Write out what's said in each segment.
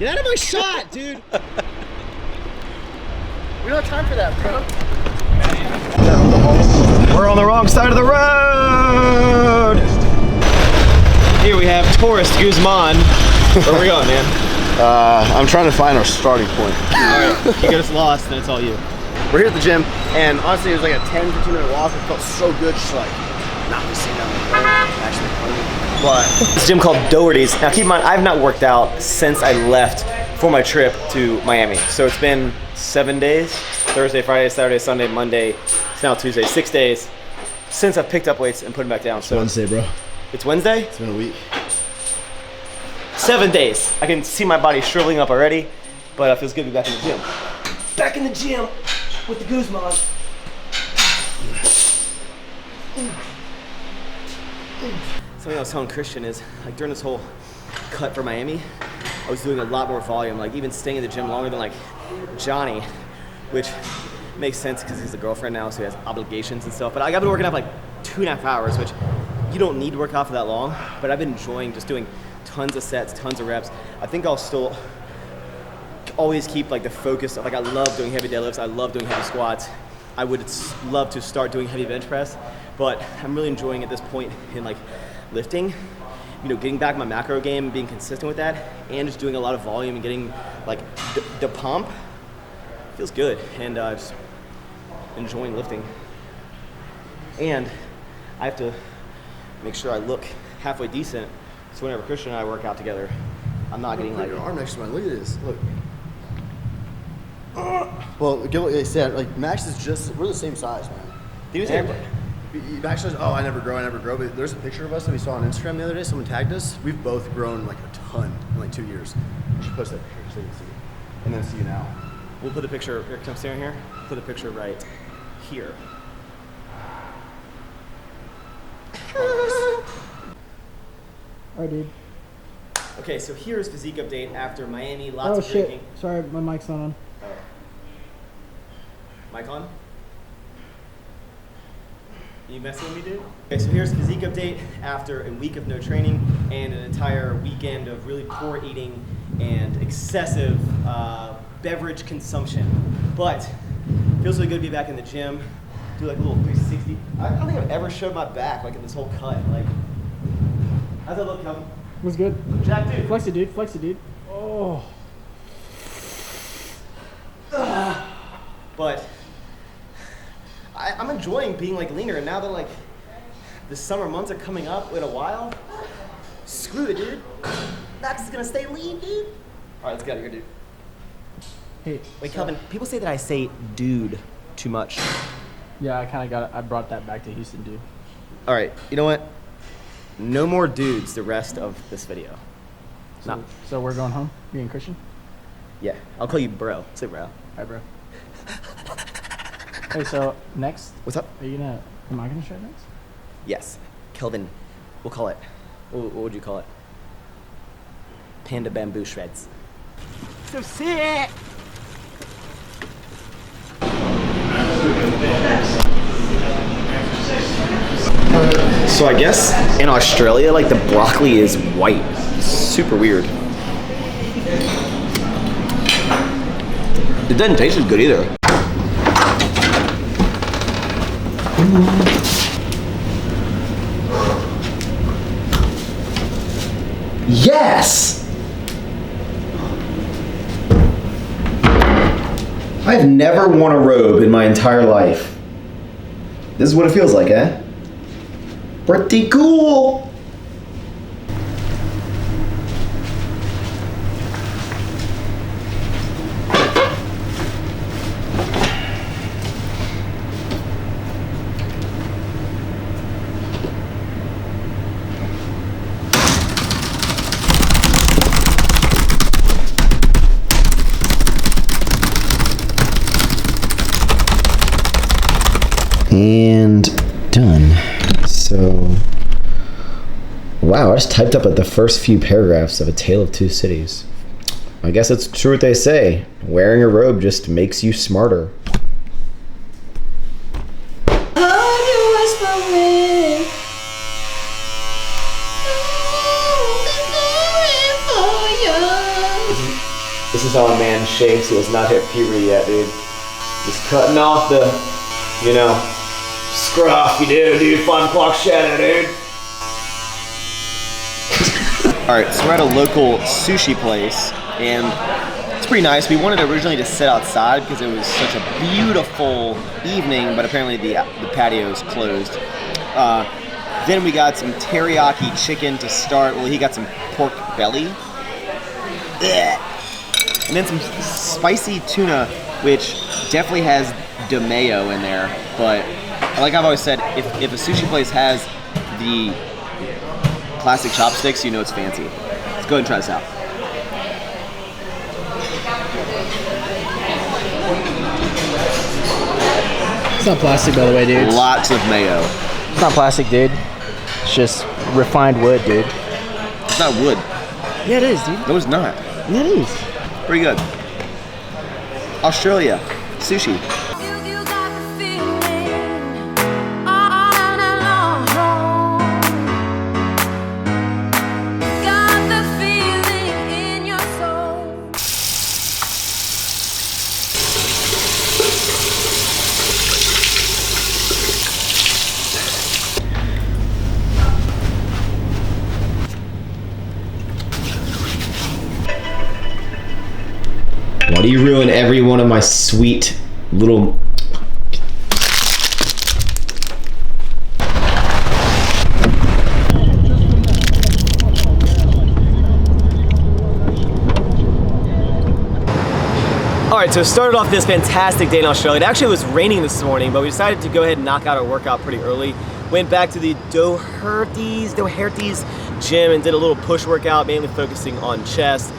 Get out of my shot, dude. We don't have time for that, bro. We're on the wrong side of the road. Here we have tourist Guzman. Where are we going, man? I'm trying to find our starting point. Alright, you get us lost, then it's all you. We're here at the gym, and honestly, it was like a 10-15 minute walk. It felt so good, just like not be sitting down the road, actually playing. But This gym called Doherty's. Now keep in mind, I've not worked out since I left for my trip to Miami. So it's been 7 days, Thursday, Friday, Saturday, Sunday, Monday. It's now Tuesday, 6 days since I've picked up weights and put them back down. So Wednesday, bro. It's Wednesday? It's been a week. 7 days. I can see my body shriveling up already, but it feels good to be back in the gym. Back in the gym with the Guzman. Something I was telling Christian is, like during this whole cut for Miami, I was doing a lot more volume, like even staying in the gym longer than like Johnny, which makes sense because he's a girlfriend now, so he has obligations and stuff. But I've been working out for like 2.5 hours, which you don't need to work out for that long, but I've been enjoying just doing tons of sets, tons of reps. I think I'll still always keep like the focus of like, I love doing heavy deadlifts, I love doing heavy squats. I would love to start doing heavy bench press, but I'm really enjoying at this point in like lifting, you know, getting back my macro game, being consistent with that, and just doing a lot of volume and getting like the pump. Feels good, and just enjoying lifting. And I have to make sure I look halfway decent, so whenever Christian and I work out together, I'm not getting like your arm next to mine. Look at this. Look. Well, get what they said. Like Max is just, we're the same size, man. he was And there. Max says, "Oh, I never grow, I never grow." But there's a picture of us that we saw on Instagram the other day. Someone tagged us. We've both grown like a ton in like 2 years. We should post that picture so you can see it. And then see you now. We'll put the picture, here, come staring here, put the picture right here. Alright, dude. Okay, so here's physique update after Miami, lots Oh of shit. drinking. Sorry, my mic's not on. Mic on? You messing with me, dude? Okay, so here's physique update after a week of no training and an entire weekend of really poor eating and excessive beverage consumption. But feels really good to be back in the gym. Do like a little 360. I don't think I've ever showed my back like in this whole cut. Like, how's that look, Kelvin? Was good. Jack, dude. Flex it, dude. Flex it, dude. Oh. But I'm enjoying being like leaner, and now that like the summer months are coming up in a while, screw it, dude. Max is gonna stay lean, dude. All right, let's get out of here, dude. Hey. Wait, Kelvin, people say that I say dude too much. Yeah, I kind of got it. I brought that back to Houston, dude. All right, you know what? No more dudes the rest of this video. So we're going home? Me and Christian? Yeah, I'll call you bro. Say bro. Alright, bro. Hey, so next, What's up? am I gonna shred next? Yes, Kelvin. We'll call it. What would you call it? Panda bamboo shreds. So sick. So I guess in Australia, like the broccoli is white. Super weird. It doesn't taste as good either. Yes! I've never worn a robe in my entire life. This is what it feels like, eh? Pretty cool! And done. So, wow, I just typed up like the first few paragraphs of A Tale of Two Cities. I guess it's true what they say. Wearing a robe just makes you smarter. This is how a man shakes who has not hit puberty yet, dude. Just cutting off the, you know, scruff you do, dude. 5 o'clock shadow, dude. All right, so we're at a local sushi place, and it's pretty nice. We wanted originally to sit outside because it was such a beautiful evening, but apparently the patio is closed. Then we got some teriyaki chicken to start. Well, he got some pork belly. Ugh. And then some spicy tuna, which definitely has de mayo in there. But like I've always said, if a sushi place has the plastic chopsticks, you know it's fancy. Let's go ahead and try this out. It's not plastic, by the way, dude. Lots of mayo. It's not plastic, dude. It's just refined wood, dude. It's not wood. Yeah, it is, dude. No, it's not. Yeah, it is. Pretty good. Australia, sushi. Why do you ruin every one of my sweet little... Alright, so started off this fantastic day in Australia. It actually was raining this morning, but we decided to go ahead and knock out our workout pretty early. Went back to the Doherty's gym and did a little push workout, mainly focusing on chest.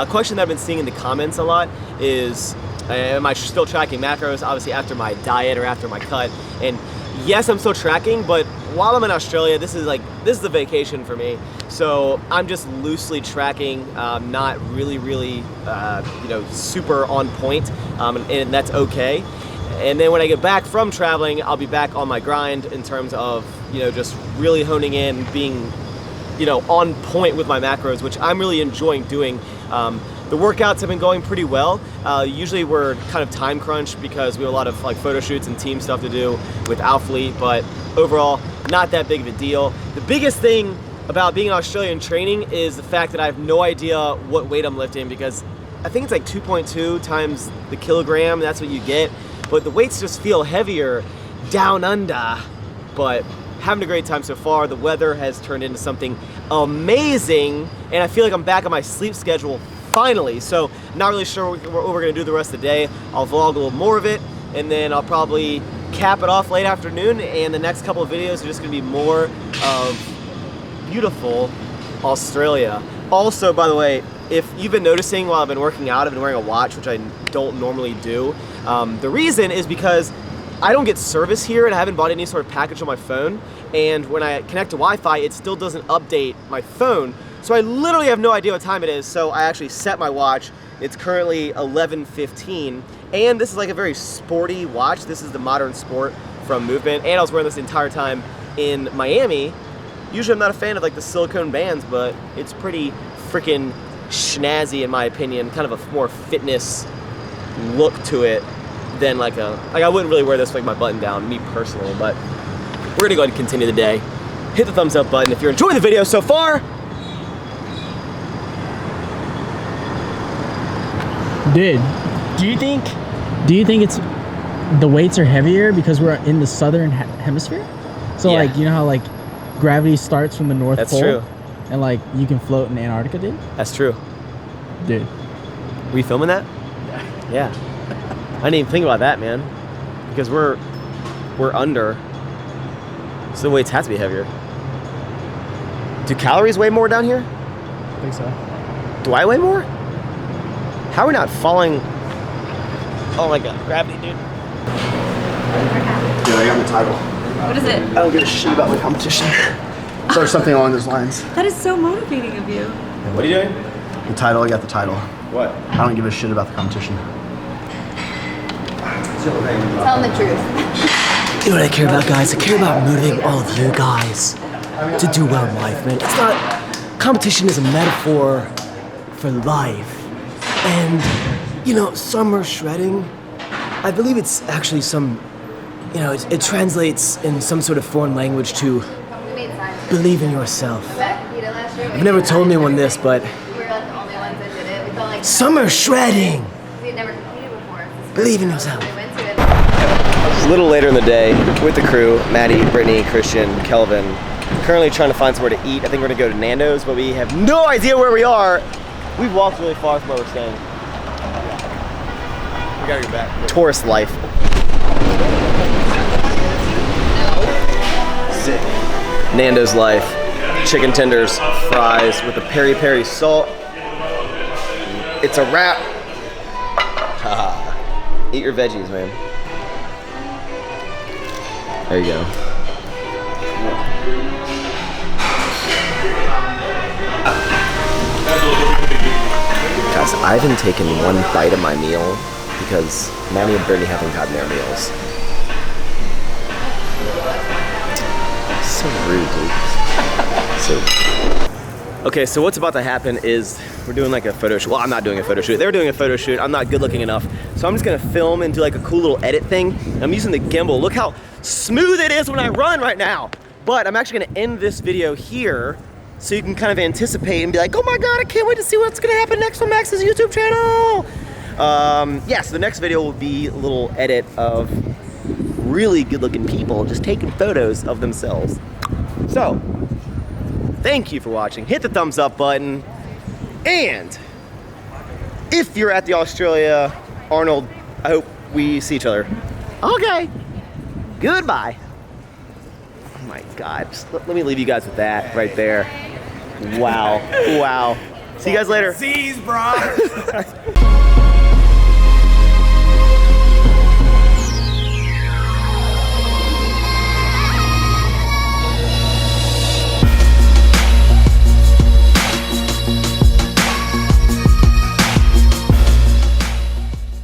Question that I've been seeing in the comments a lot is, am I still tracking macros, obviously after my diet or after my cut? And yes, I'm still tracking, but while I'm in Australia, this is the vacation for me. So I'm just loosely tracking, not really, you know, super on point, and that's okay. And then when I get back from traveling, I'll be back on my grind in terms of, you know, just really honing in, being, you know, on point with my macros, which I'm really enjoying doing. The workouts have been going pretty well. Usually we're kind of time crunched because we have a lot of like photo shoots and team stuff to do with Alphalete, but overall, not that big of a deal. The biggest thing about being in Australian training is the fact that I have no idea what weight I'm lifting, because I think it's like 2.2 times the kilogram, that's what you get. But the weights just feel heavier down under. But having a great time so far. The weather has turned into something amazing, and I feel like I'm back on my sleep schedule finally. So not really sure what we're gonna do the rest of the day. I'll vlog a little more of it, and then I'll probably cap it off late afternoon, and the next couple of videos are just gonna be more of beautiful Australia. Also, by the way, if you've been noticing while I've been working out, I've been wearing a watch, which I don't normally do. The reason is because I don't get service here and I haven't bought any sort of package on my phone, and when I connect to Wi-Fi, it still doesn't update my phone. So I literally have no idea what time it is, so I actually set my watch. It's currently 11:15, and this is like a very sporty watch. This is the Modern Sport from Movement, and I was wearing this the entire time in Miami. Usually I'm not a fan of like the silicone bands, but it's pretty freaking snazzy in my opinion, kind of a more fitness look to it than like I wouldn't really wear this like my button down, me personally, but we're gonna go ahead and continue the day. Hit the thumbs up button if you're enjoying the video so far. Dude, do you think it's the weights are heavier because we're in the southern hemisphere? So Yeah. like, you know how like gravity starts from the North That's Pole? true. And like you can float in Antarctica, dude? That's true. Dude. Were you filming that? Yeah. I didn't even think about that, man. Because we're under. So the weights have to be heavier. Do calories weigh more down here? I think so. Do I weigh more? How are we not falling? Oh my god, gravity, dude. Yeah, I got the title. What is it? I don't give a shit about the competition. Or something along those lines. That is so motivating of you. What are you doing? The title, I got the title. What? I don't give a shit about the competition. Tell them the truth. You know what I care about, guys? I care about motivating all of you guys to do well in life, man. It's not... Competition is a metaphor for life. And, you know, summer shredding, I believe it's actually some, you know, it translates in some sort of foreign language to believe in yourself. I've never told anyone this, but summer shredding! Believe in yourself. A little later in the day with the crew, Maddie, Brittany, Christian, Kelvin, currently trying to find somewhere to eat. I think we're gonna go to Nando's, but we have no idea where we are. We've walked really far from where we're staying. We gotta go back. Tourist life. Sick. Nando's life. Chicken tenders, fries with the peri-peri salt. It's a wrap. Eat your veggies, man. There you go. Guys, I haven't taken one bite of my meal because Maddie and Brittany haven't gotten their meals. So rude, dude. So. Okay, so what's about to happen is we're doing like a photo shoot. Well, I'm not doing a photo shoot. They're doing a photo shoot. I'm not good looking enough. So I'm just gonna film and do like a cool little edit thing. I'm using the gimbal. Look how smooth it is when I run right now. But I'm actually gonna end this video here so you can kind of anticipate and be like, oh my God, I can't wait to see what's gonna happen next on Maxx's YouTube channel. Yeah, so the next video will be a little edit of really good looking people just taking photos of themselves. So, thank you for watching. Hit the thumbs up button. And if you're at the Australia Arnold, I hope we see each other. Okay. Goodbye. Oh my God. Just let me leave you guys with that right there. Wow. Wow. See you guys later. Seas, bro.